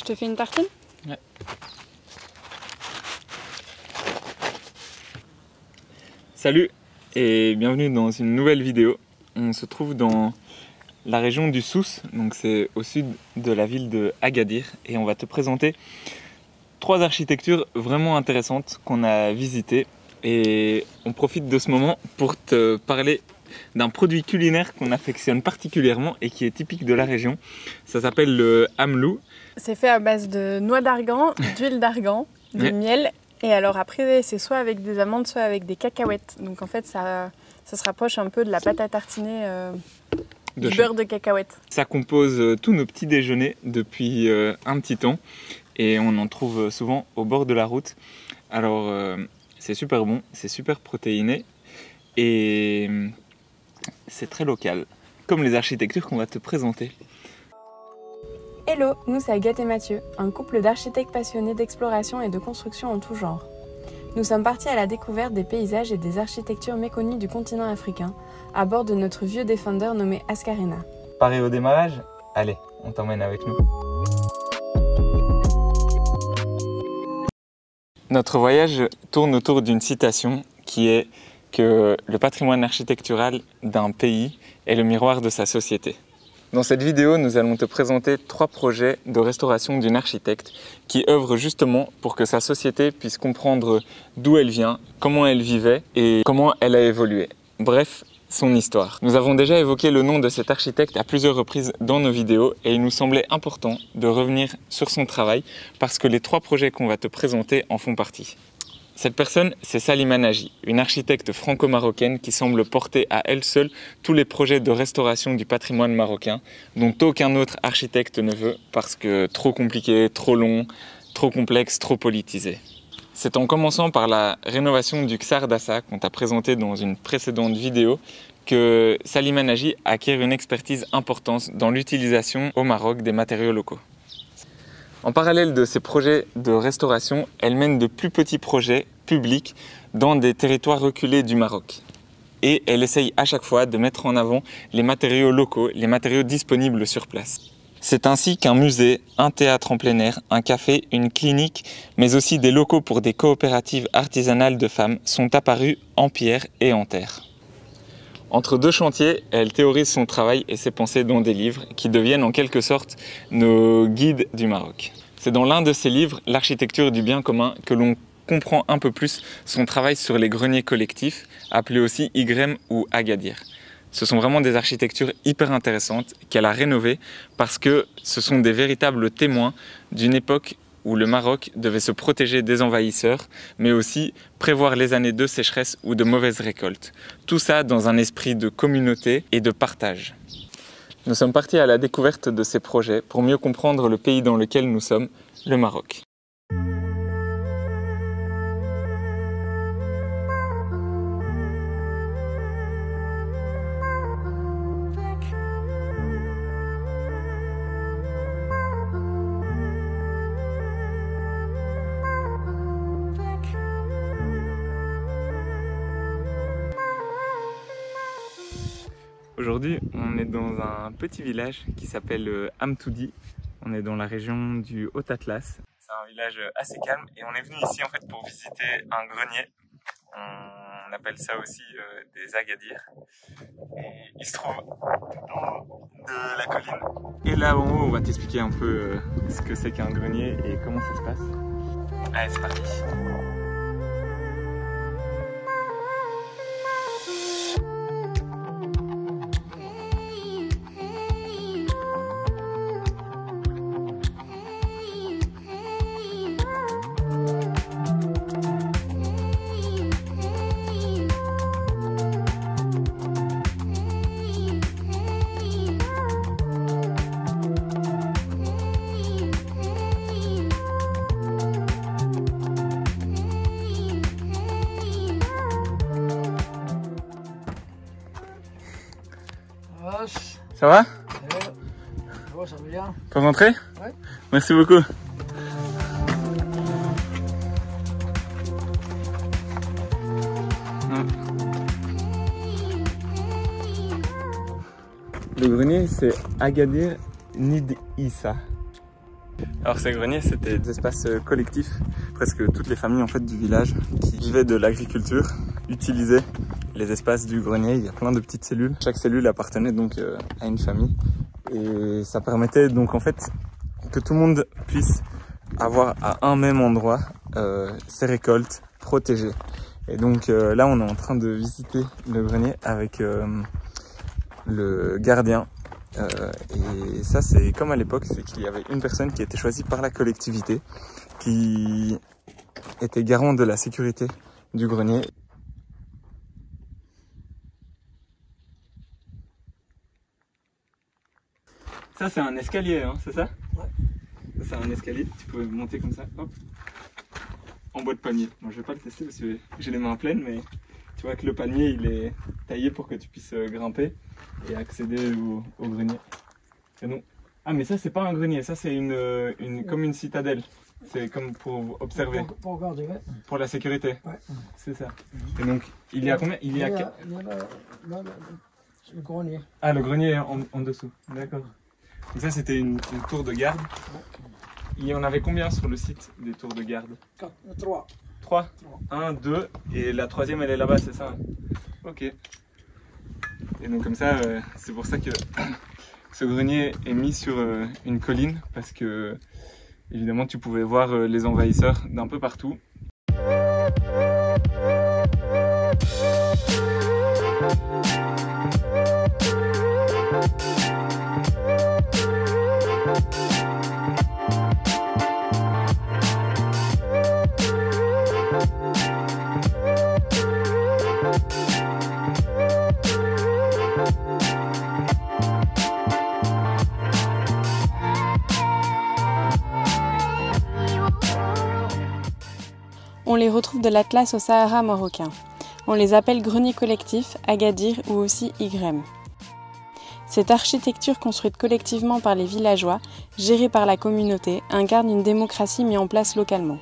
Je te fais une tartine? Ouais. Salut et bienvenue dans une nouvelle vidéo. On se trouve dans la région du Souss, donc c'est au sud de la ville de Agadir, et on va te présenter 3 architectures vraiment intéressantes qu'on a visitées. Et on profite de ce moment pour te parler d'un produit culinaire qu'on affectionne particulièrement et qui est typique de la région. Ça s'appelle le hamlou. C'est fait à base de noix d'argan, d'huile d'argan, de miel. Et alors après, c'est soit avec des amandes, soit avec des cacahuètes. Donc en fait, ça se rapproche un peu de la pâte à tartiner du beurre de cacahuète. Ça compose tous nos petits déjeuners depuis un petit temps. Et on en trouve souvent au bord de la route. Alors c'est super bon, c'est super protéiné. Et c'est très local, comme les architectures qu'on va te présenter. Hello, nous c'est Agathe et Mathieu, un couple d'architectes passionnés d'exploration et de construction en tout genre. Nous sommes partis à la découverte des paysages et des architectures méconnues du continent africain, à bord de notre vieux Defender nommé Ascarena. Paré au démarrage? Allez, on t'emmène avec nous. Notre voyage tourne autour d'une citation qui est que le patrimoine architectural d'un pays est le miroir de sa société. Dans cette vidéo, nous allons te présenter 3 projets de restauration d'une architecte qui œuvre justement pour que sa société puisse comprendre d'où elle vient, comment elle vivait et comment elle a évolué. Bref, son histoire. Nous avons déjà évoqué le nom de cet architecte à plusieurs reprises dans nos vidéos et il nous semblait important de revenir sur son travail parce que les 3 projets qu'on va te présenter en font partie. Cette personne, c'est Salima Nagy, une architecte franco-marocaine qui semble porter à elle seule tous les projets de restauration du patrimoine marocain, dont aucun autre architecte ne veut parce que trop compliqué, trop long, trop complexe, trop politisé. C'est en commençant par la rénovation du Ksar d'Assa, qu'on t'a présenté dans une précédente vidéo, que Salima Nagy acquiert une expertise importante dans l'utilisation au Maroc des matériaux locaux. En parallèle de ces projets de restauration, elle mène de plus petits projets publics dans des territoires reculés du Maroc. Et elle essaye à chaque fois de mettre en avant les matériaux locaux, les matériaux disponibles sur place. C'est ainsi qu'un musée, un théâtre en plein air, un café, une clinique, mais aussi des locaux pour des coopératives artisanales de femmes sont apparus en pierre et en terre. Entre 2 chantiers, elle théorise son travail et ses pensées dans des livres qui deviennent en quelque sorte nos guides du Maroc. C'est dans l'un de ces livres, L'architecture du bien commun, que l'on comprend un peu plus son travail sur les greniers collectifs, appelés aussi Igrem ou Agadir. Ce sont vraiment des architectures hyper intéressantes qu'elle a rénovées parce que ce sont des véritables témoins d'une époque où le Maroc devait se protéger des envahisseurs, mais aussi prévoir les années de sécheresse ou de mauvaises récoltes. Tout ça dans un esprit de communauté et de partage. Nous sommes partis à la découverte de ces projets pour mieux comprendre le pays dans lequel nous sommes, le Maroc. Aujourd'hui, on est dans un petit village qui s'appelle Amtoudi. On est dans la région du Haut-Atlas. C'est un village assez calme et on est venu ici en fait pour visiter un grenier. On appelle ça aussi des Agadir. Et il se trouve en haut de la colline. Et là en haut, on va t'expliquer un peu ce que c'est qu'un grenier et comment ça se passe. Allez, c'est parti. Ça va? Bon, ça va bien. Peux rentrer? Ouais. Merci beaucoup. Le grenier, c'est Agadir Nid Issa. Alors ces greniers, c'était des espaces collectifs. Presque toutes les familles en fait du village qui vivaient de l'agriculture utilisaient les espaces du grenier. Il y a plein de petites cellules. Chaque cellule appartenait donc à une famille. Et ça permettait donc en fait que tout le monde puisse avoir à un même endroit ses récoltes protégées. Et donc là on est en train de visiter le grenier avec le gardien. Et ça c'est comme à l'époque, c'est qu'il y avait une personne qui était choisie par la collectivité qui était garant de la sécurité du grenier. Ça c'est un escalier, hein, c'est ça? Ouais. Ça c'est un escalier, tu peux monter comme ça, hop, en bois de palmier. Bon, je vais pas le tester parce que j'ai les mains pleines, mais tu vois que le palmier il est taillé pour que tu puisses grimper et accéder au grenier. Et non. Ah mais ça c'est pas un grenier, ça c'est comme une citadelle. C'est comme pour observer. Pour regarder, ouais. Pour la sécurité. Ouais. C'est ça. Et donc il y a combien? Il y a le grenier. Ah, le grenier est en dessous. D'accord. Donc ça c'était une tour de garde. Il y en avait combien sur le site des tours de garde? 3. 3. 1, 2 et la troisième elle est là-bas, c'est ça? Ok. Et donc comme ça, c'est pour ça que ce grenier est mis sur une colline parce que évidemment tu pouvais voir les envahisseurs d'un peu partout. On les retrouve de l'Atlas au Sahara marocain. On les appelle greniers collectifs, agadir ou aussi igrem. Cette architecture construite collectivement par les villageois, gérée par la communauté, incarne une démocratie mise en place localement.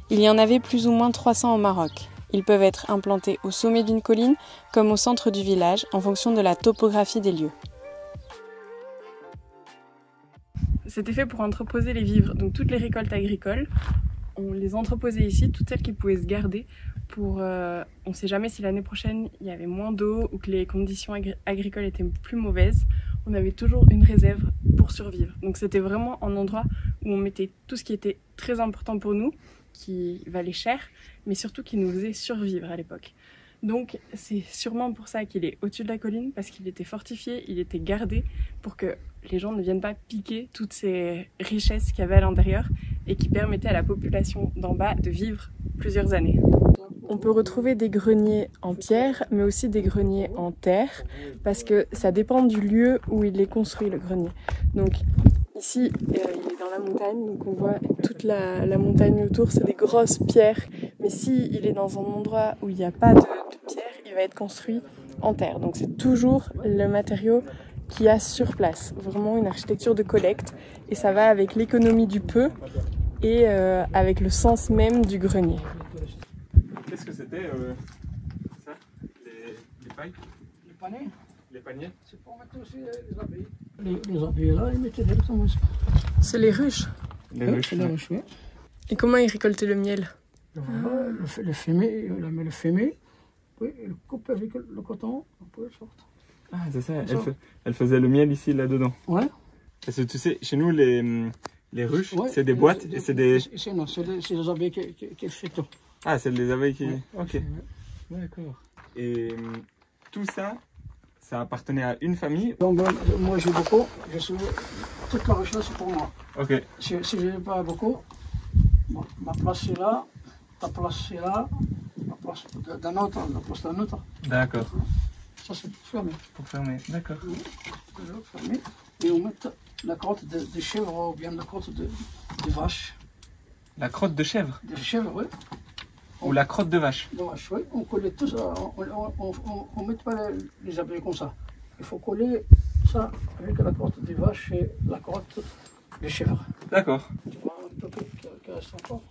Il y en avait plus ou moins 300 au Maroc. Ils peuvent être implantés au sommet d'une colline comme au centre du village en fonction de la topographie des lieux. C'était fait pour entreposer les vivres, donc toutes les récoltes agricoles. On les entreposait ici, toutes celles qui pouvaient se garder pour... on ne sait jamais si l'année prochaine il y avait moins d'eau ou que les conditions agricoles étaient plus mauvaises. On avait toujours une réserve pour survivre. Donc c'était vraiment un endroit où on mettait tout ce qui était très important pour nous, qui valait cher, mais surtout qui nous faisait survivre à l'époque. Donc c'est sûrement pour ça qu'il est au-dessus de la colline, parce qu'il était fortifié, il était gardé pour que les gens ne viennent pas piquer toutes ces richesses qu'il y avait à l'intérieur et qui permettaient à la population d'en bas de vivre plusieurs années. On peut retrouver des greniers en pierre, mais aussi des greniers en terre, parce que ça dépend du lieu où il est construit, le grenier. Donc ici, il est dans la montagne, donc on voit toute la montagne autour, c'est des grosses pierres. Mais si il est dans un endroit où il n'y a pas de pierre, il va être construit en terre. Donc c'est toujours le matériau qu'il y a sur place. Vraiment une architecture de collecte. Et ça va avec l'économie du peu et avec le sens même du grenier. Qu'est-ce que c'était ça? Les pailles? Les paniers? Les paniers? C'est pour mettre aussi les abeilles. Les abeilles là, ils mettaient directement aussi. C'est les ruches. Les ruches, les ruches, oui. Et comment ils récoltaient le miel? Voilà, le fémé, on met le fémé, oui, il le coupe avec le coton, on peut le sortir. Ah, c'est ça, elle faisait le miel ici, là-dedans. Ouais. Parce que tu sais, chez nous, les ruches, Ouais, c'est des boîtes et c'est des... Non, c'est les abeilles qui fait tout. Ah, c'est les abeilles qui... Ouais. Ok, d'accord. Et tout ça, ça appartenait à une famille? Donc moi j'ai beaucoup, toute la richesse c'est pour moi. Ok. Si je n'ai pas beaucoup, ma place c'est là, ta place c'est là, la place d'un autre, la place d'un autre. D'accord. Ça c'est pour fermer. Pour fermer, d'accord. Fermer. Et on met la crotte de chèvre ou bien la crotte de vache. La crotte de chèvre? De chèvre, oui. Ou la crotte de vache? De vache, oui. On colle tout ça, on ne met pas les abeilles comme ça. Il faut coller ça avec la crotte de vache et la crotte de chèvre. D'accord. Tu vois un peu qui reste encore.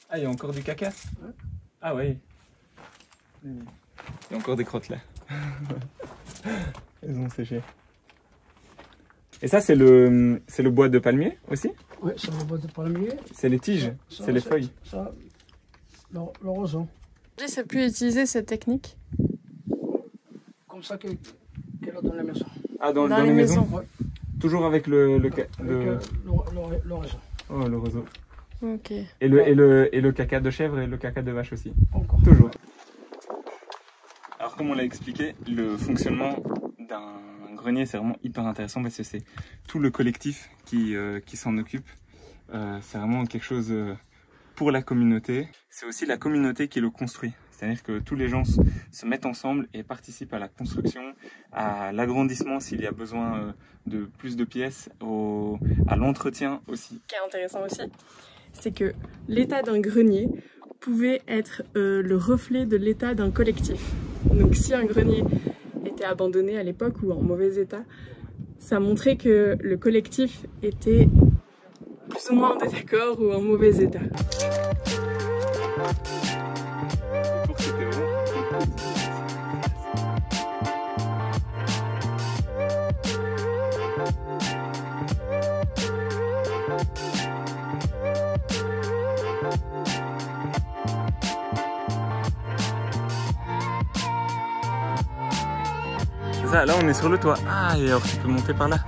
Ah, il y a encore du caca? Ouais. Ah oui. Il y a encore des crottes là. Elles ont séché. Et ça, c'est le bois de palmier aussi? Oui, c'est le bois de palmier. C'est les tiges, c'est les feuilles. Ça, le roseau. Ça a pu utiliser cette technique Comme ça qu'elle a dans la maison. Ah, dans dans les maisons. Ouais. Toujours avec Le roseau. Oh, le roseau. Ok. Et le caca de chèvre et le caca de vache aussi. Encore. Toujours. Alors comme on l'a expliqué, le fonctionnement d'un grenier c'est vraiment hyper intéressant parce que c'est tout le collectif qui s'en occupe. C'est vraiment quelque chose pour la communauté. C'est aussi la communauté qui le construit. C'est-à-dire que tous les gens se mettent ensemble et participent à la construction, à l'agrandissement s'il y a besoin de plus de pièces, à l'entretien aussi. Ce qui est intéressant aussi, c'est que l'état d'un grenier pouvait être le reflet de l'état d'un collectif. Donc si un grenier était abandonné à l'époque ou en mauvais état, ça montrait que le collectif était plus ou moins en désaccord ou en mauvais état. C'est ça, là on est sur le toit. Ah, et alors tu peux monter par là.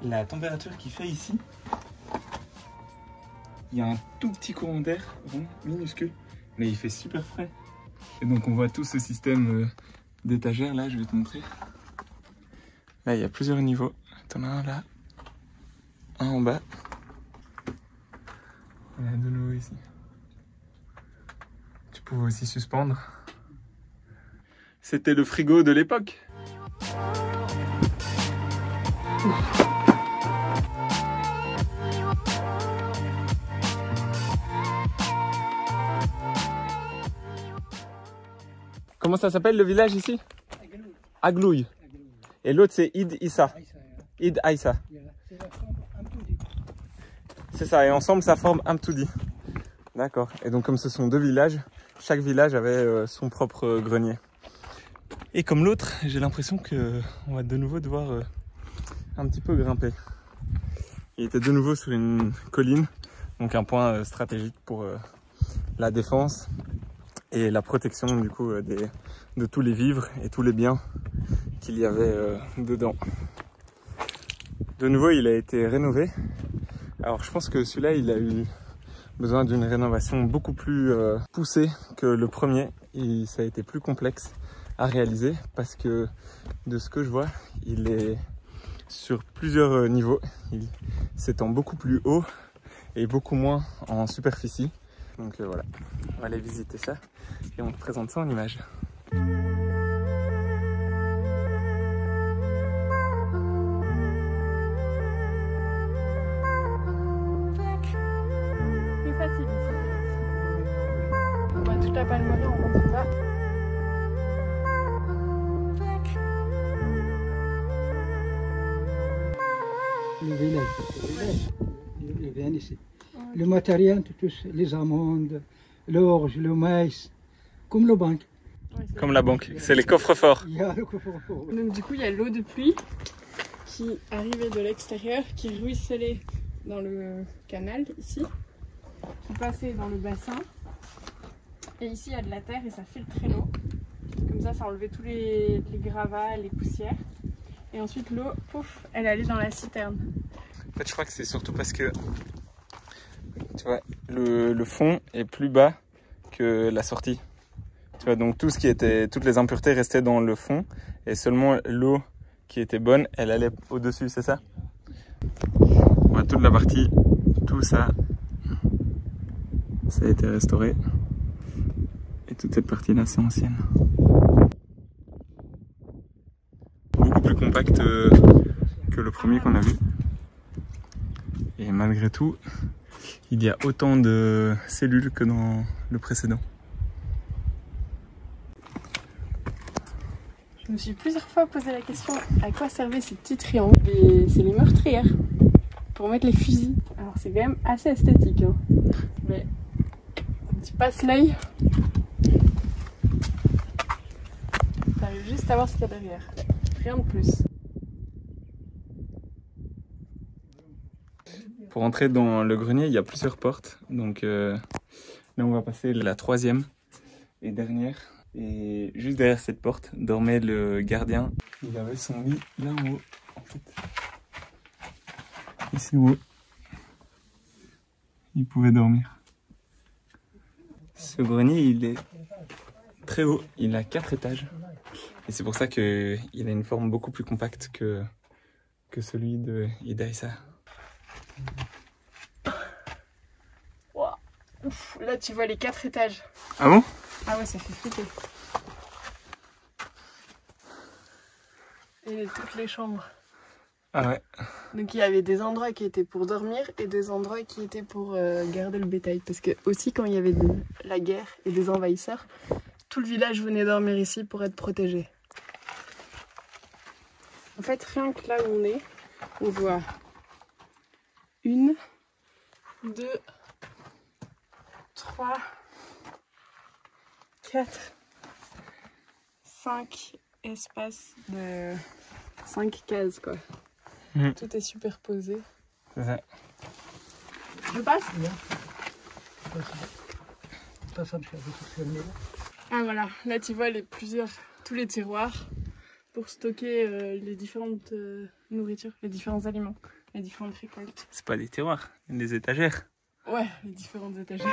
La température qu'il fait ici, il y a un tout petit courant d'air, vraiment minuscule, mais il fait super frais. Et donc on voit tout ce système d'étagères là, je vais te montrer. Là il y a plusieurs niveaux, t'en as un là, un en bas, et de nouveau ici. Tu pouvais aussi suspendre. C'était le frigo de l'époque. Comment ça s'appelle le village ici? Aglouille. Et l'autre c'est Id Issa. Id Aïssa. C'est ça, et ensemble ça forme Amtoudi. D'accord. Et donc comme ce sont deux villages, chaque village avait son propre grenier. Et comme l'autre, j'ai l'impression qu'on va de nouveau devoir un petit peu grimper. Il était de nouveau sur une colline, donc un point stratégique pour la défense et la protection du coup de tous les vivres et tous les biens qu'il y avait dedans. De nouveau, il a été rénové. Alors je pense que celui-là, il a eu besoin d'une rénovation beaucoup plus poussée que le premier. Et ça a été plus complexe à réaliser parce que de ce que je vois, il est sur plusieurs niveaux. Il s'étend beaucoup plus haut et beaucoup moins en superficie. Donc voilà, on va aller visiter ça et on te présente ça en image. Plus facile ici. On voit toute la palmerie, on monte là. Le village, ils viennent ici. Le matériel, tous les amandes, l'orge, le maïs, comme la banque. Comme la banque, c'est les coffres-forts. Il y a le coffre-fort. Donc du coup, il y a l'eau de pluie qui arrivait de l'extérieur, qui ruisselait dans le canal ici, qui passait dans le bassin. Et ici, il y a de la terre et ça filtrait l'eau. Comme ça enlevait tous les gravats, les poussières. Et ensuite, l'eau, pouf, elle allait dans la citerne. En fait, je crois que c'est surtout parce que tu vois, le fond est plus bas que la sortie. Tu vois, donc toutes les impuretés restaient dans le fond et seulement l'eau qui était bonne, elle allait au-dessus, c'est ça? On voit toute la partie, tout ça, ça a été restauré. Et toute cette partie-là, c'est ancienne. Beaucoup plus compact que le premier qu'on a vu. Et malgré tout, il y a autant de cellules que dans le précédent. Je me suis plusieurs fois posé la question à quoi servaient ces petits triangles. C'est les meurtrières pour mettre les fusils. Alors c'est quand même assez esthétique, hein. Mais quand tu passes l'œil, t'arrives juste à voir ce qu'il y a derrière. Rien de plus. Pour entrer dans le grenier, il y a plusieurs portes. Donc là, on va passer la troisième et dernière. Et juste derrière cette porte dormait le gardien. Il avait son lit là en haut, en fait. Ici en haut. Il pouvait dormir. Ce grenier, il est très haut. Il a 4 étages. Et c'est pour ça qu'il a une forme beaucoup plus compacte que celui de Idaïsa. Wow. Ouf, là, tu vois les 4 étages. Ah bon? Ah ouais, ça fait flipper. Et toutes les chambres. Ah ouais. Donc il y avait des endroits qui étaient pour dormir et des endroits qui étaient pour garder le bétail. Parce que aussi quand il y avait la guerre et des envahisseurs, tout le village venait dormir ici pour être protégé. En fait, rien que là où on est, on voit 1, 2, 3, 4, 5 espaces de 5 cases quoi. Tout est superposé. C'est ça. Je passe? Ah voilà, là tu vois tous les tiroirs pour stocker les différentes nourritures, les différents aliments, les différentes récoltes. C'est pas des tiroirs, des étagères. Ouais, les différentes étagères.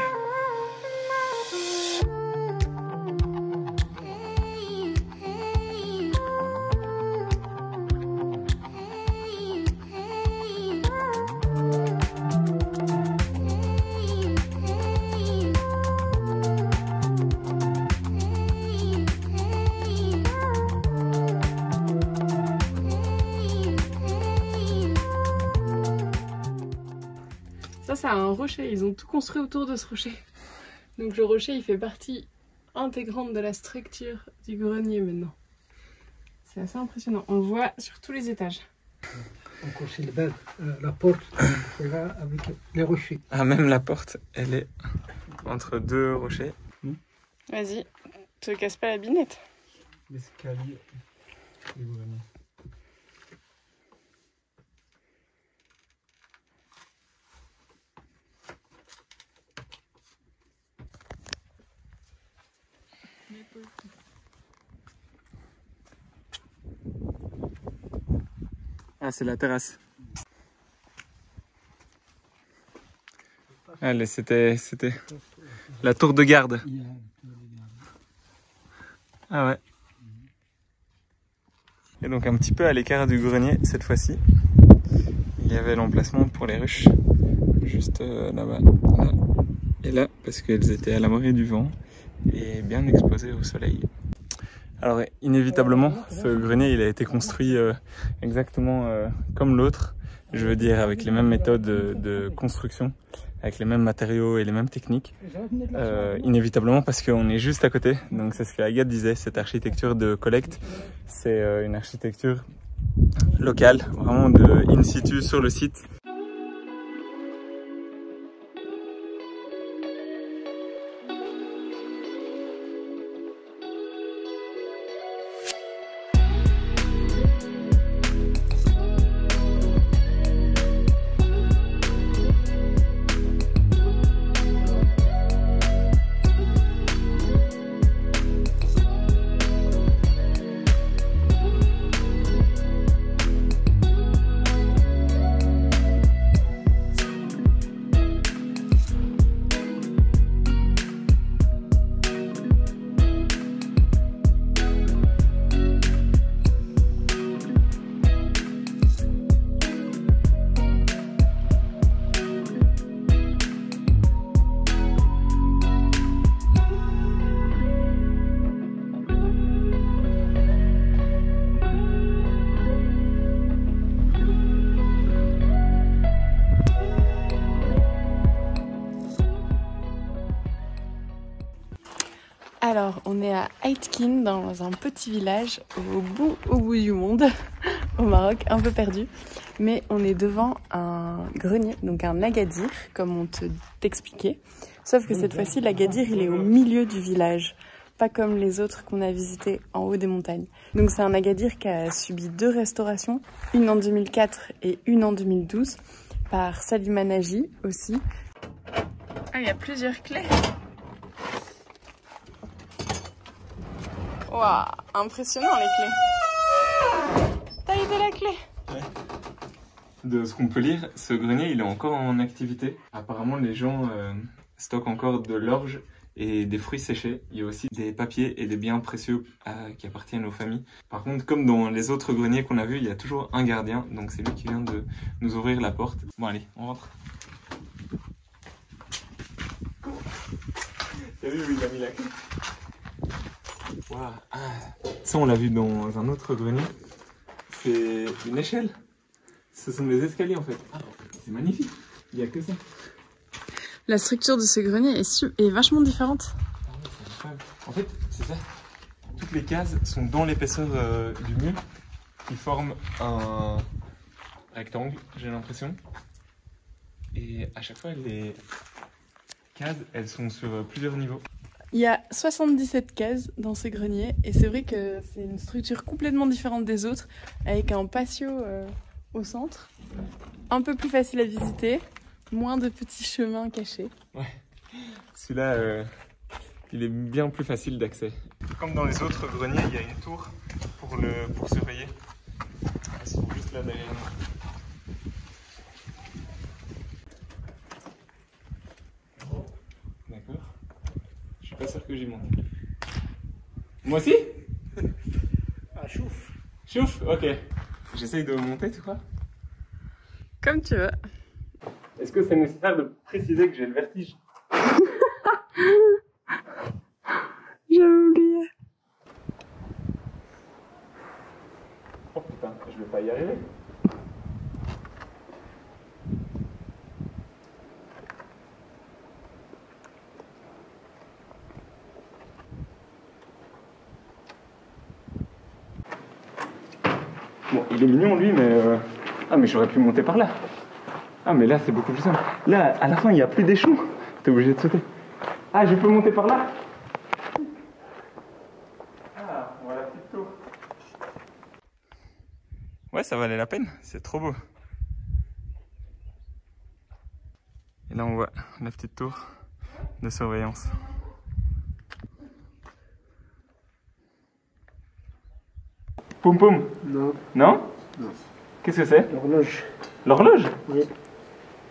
Ça, c'est un rocher. Ils ont tout construit autour de ce rocher. Donc le rocher, il fait partie intégrante de la structure du grenier maintenant. C'est assez impressionnant. On le voit sur tous les étages. Encore c'est la porte là avec les rochers. Ah, même la porte, elle est entre 2 rochers. Vas-y, te casse pas la binette. L'escalier du grenier. Ah, c'est la terrasse. Allez, c'était la tour de garde. Ah ouais. Et donc un petit peu à l'écart du grenier cette fois-ci, il y avait l'emplacement pour les ruches, juste là-bas, là et là, parce qu'elles étaient à l'abri du vent et bien exposées au soleil. Alors inévitablement, ce grenier il a été construit exactement comme l'autre, je veux dire avec les mêmes méthodes de construction, avec les mêmes matériaux et les mêmes techniques, inévitablement parce qu'on est juste à côté. Donc c'est ce que Agathe disait, cette architecture de collecte, c'est une architecture locale, vraiment de in situ sur le site. Alors, on est à Aitkin, dans un petit village au bout du monde, au Maroc, un peu perdu. Mais on est devant un grenier, donc un agadir, comme on t'expliquait. Sauf que cette fois-ci, l'agadir, il est au milieu du village. Pas comme les autres qu'on a visités en haut des montagnes. Donc c'est un agadir qui a subi 2 restaurations, une en 2004 et une en 2012, par Salima Nagy aussi. Ah, il y a plusieurs clés. Waouh, impressionnant les clés. Taille de la clé. Ouais. De ce qu'on peut lire, ce grenier il est encore en activité. Apparemment les gens stockent encore de l'orge et des fruits séchés. Il y a aussi des papiers et des biens précieux qui appartiennent aux familles. Par contre, comme dans les autres greniers qu'on a vus, il y a toujours un gardien. Donc c'est lui qui vient de nous ouvrir la porte. Bon allez, on rentre. T'as vu où il a mis la clé? Wow. Ah, ça on l'a vu dans un autre grenier. C'est une échelle. Ce sont des escaliers en fait. Ah, c'est magnifique. Il n'y a que ça. La structure de ce grenier est vachement différente. Ah ouais, c'est incroyable. En fait, c'est ça. Toutes les cases sont dans l'épaisseur du mur qui forment un rectangle, j'ai l'impression. Et à chaque fois, les cases, elles sont sur plusieurs niveaux. Il y a 77 cases dans ce grenier et c'est vrai que c'est une structure complètement différente des autres avec un patio au centre, un peu plus facile à visiter, moins de petits chemins cachés. Ouais, celui-là, il est bien plus facile d'accès. Comme dans les autres greniers, il y a une tour pour surveiller. Elles sont juste là derrière nous. D'accord. Je suis pas sûr que j'y monte. Moi aussi? Ah, chouf. Chouf, ok. J'essaye de monter, tu crois? Comme tu veux. Est-ce que c'est nécessaire de préciser que j'ai le vertige? J'avais oublié. Oh putain, je vais pas y arriver. Bon, il est mignon lui, mais ah, mais j'aurais pu monter par là. Ah, mais là c'est beaucoup plus simple. Là, à la fin, il n'y a plus d'échelon. T'es obligé de sauter. Ah, je peux monter par là. Ah, on voit la petite tour. Ouais, ça valait la peine. C'est trop beau. Et là, on voit la petite tour de surveillance. Poum poum. Non. Non? Non. Qu'est-ce que c'est? L'horloge. L'horloge? Oui.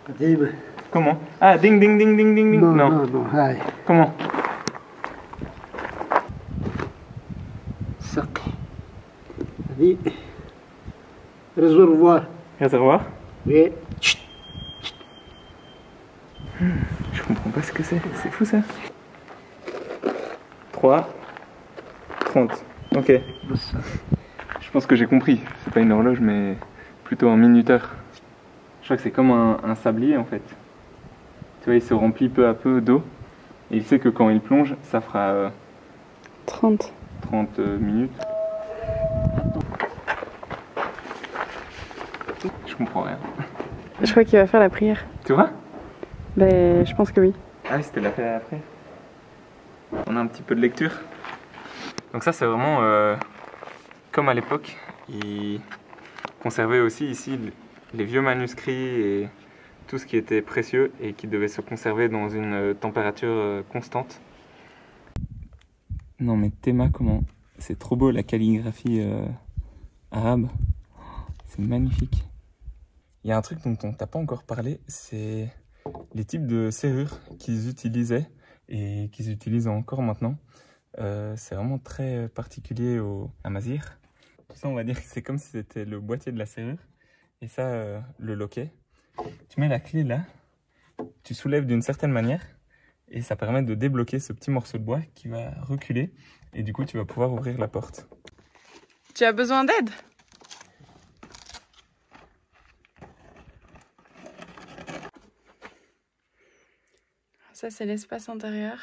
Adib. Comment? Ah, ding ding ding ding ding ding. Non. Aïe. Comment? Sac. Adib. Réservoir. Réservoir? Oui. Je comprends pas ce que c'est. C'est fou ça. 3, 30. Ok. Je pense que j'ai compris. C'est pas une horloge, mais plutôt un minuteur. Je crois que c'est comme un sablier en fait. Tu vois, il se remplit peu à peu d'eau. Et il sait que quand il plonge, ça fera 30 minutes. Je comprends rien. Je crois qu'il va faire la prière. Tu vois? Ben, je pense que oui. Ah oui, c'était la prière après. On a un petit peu de lecture. Donc ça, c'est vraiment comme à l'époque. Ils conservaient aussi ici les vieux manuscrits et tout ce qui était précieux et qui devait se conserver dans une température constante. Non mais Théma, comment? C'est trop beau la calligraphie arabe. C'est magnifique. Il y a un truc dont on t'a pas encore parlé, c'est les types de serrures qu'ils utilisaient et qu'ils utilisent encore maintenant. C'est vraiment très particulier au Amazigh. Ça, on va dire que c'est comme si c'était le boîtier de la serrure et ça, le loquet. Tu mets la clé là, tu soulèves d'une certaine manière et ça permet de débloquer ce petit morceau de bois qui va reculer et du coup, tu vas pouvoir ouvrir la porte. Tu as besoin d'aide? Ça, c'est l'espace intérieur.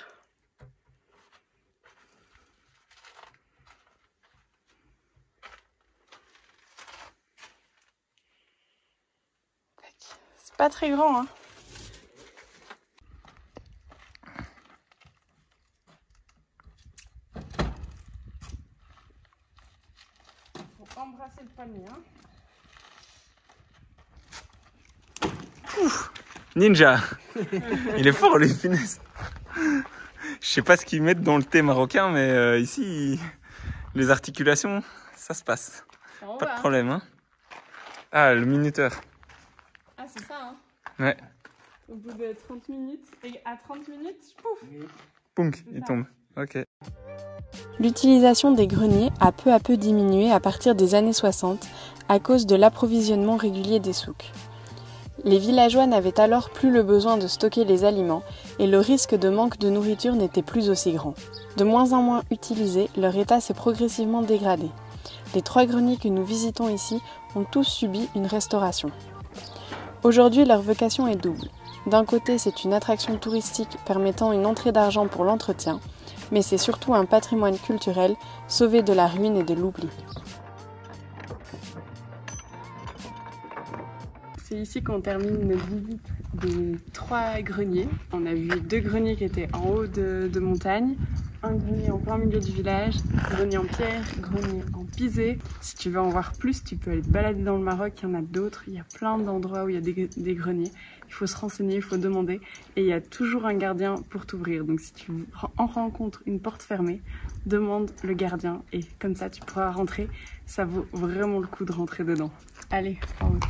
Pas très grand, hein. Faut embrasser le palmier, hein. Ouf, ninja. Il est fort, lui, finesse. Je sais pas ce qu'ils mettent dans le thé marocain, mais ici, les articulations, ça se passe. Pas de problème, hein. Ah, le minuteur. Ah, c'est ça, hein. Ouais. Au bout de 30 minutes, et à 30 minutes, pouf, Punk, il tombe. Ok. L'utilisation des greniers a peu à peu diminué à partir des années 60 à cause de l'approvisionnement régulier des souks. Les villageois n'avaient alors plus le besoin de stocker les aliments et le risque de manque de nourriture n'était plus aussi grand. De moins en moins utilisés, leur état s'est progressivement dégradé. Les 3 greniers que nous visitons ici ont tous subi une restauration. Aujourd'hui, leur vocation est double. D'un côté, c'est une attraction touristique permettant une entrée d'argent pour l'entretien, mais c'est surtout un patrimoine culturel sauvé de la ruine et de l'oubli. C'est ici qu'on termine notre visite des 3 greniers. On a vu 2 greniers qui étaient en haut de montagne, un grenier en plein milieu du village, grenier en pierre, grenier en pisé. Si tu veux en voir plus, tu peux aller te balader dans le Maroc, il y en a d'autres. Il y a plein d'endroits où il y a des greniers. Il faut se renseigner, il faut demander et il y a toujours un gardien pour t'ouvrir. Donc si tu en rencontres une porte fermée, demande le gardien et comme ça tu pourras rentrer. Ça vaut vraiment le coup de rentrer dedans. Allez, en route.